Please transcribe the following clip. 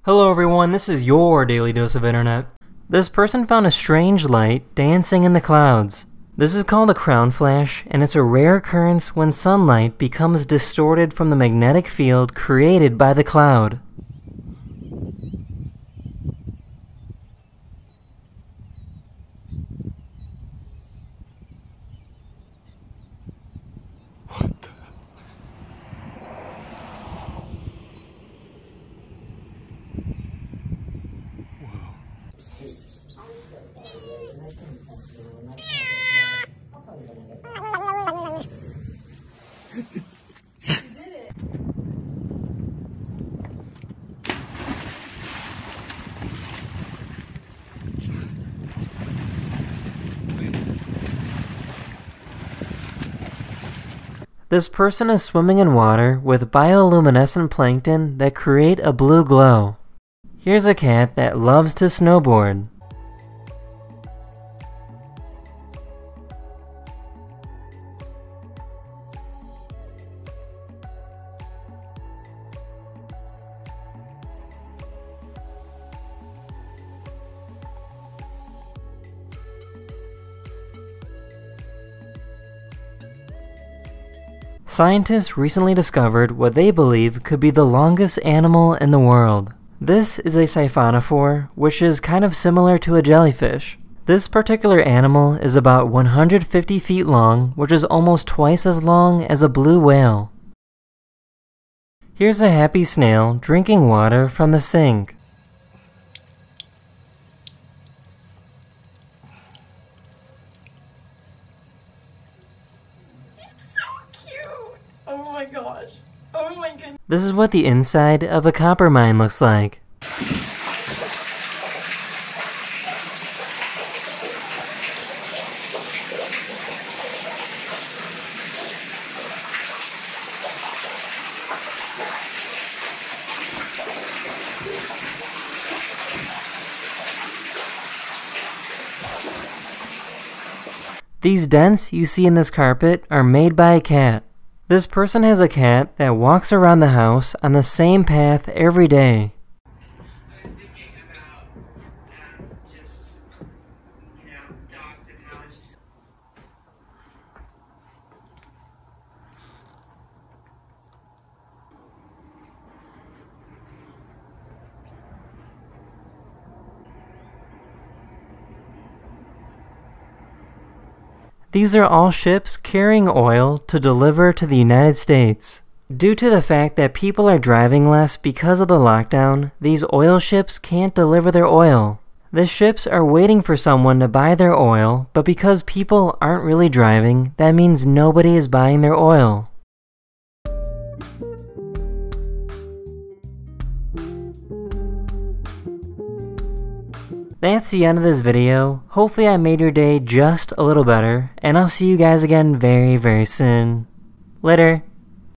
Hello everyone, this is your daily dose of internet. This person found a strange light dancing in the clouds. This is called a crown flash, and it's a rare occurrence when sunlight becomes distorted from the magnetic field created by the cloud. This person is swimming in water with bioluminescent plankton that create a blue glow. Here's a cat that loves to snowboard. Scientists recently discovered what they believe could be the longest animal in the world. This is a siphonophore, which is kind of similar to a jellyfish. This particular animal is about 150 feet long, which is almost twice as long as a blue whale. Here's a happy snail drinking water from the sink. Oh my gosh. Oh my goodness. This is what the inside of a copper mine looks like. These dents you see in this carpet are made by a cat. This person has a cat that walks around the house on the same path every day. I was thinking about just, dogs and how it's just... These are all ships carrying oil to deliver to the United States. Due to the fact that people are driving less because of the lockdown, these oil ships can't deliver their oil. The ships are waiting for someone to buy their oil, but because people aren't really driving, that means nobody is buying their oil. That's the end of this video. Hopefully I made your day just a little better, and I'll see you guys again very, very soon. Later.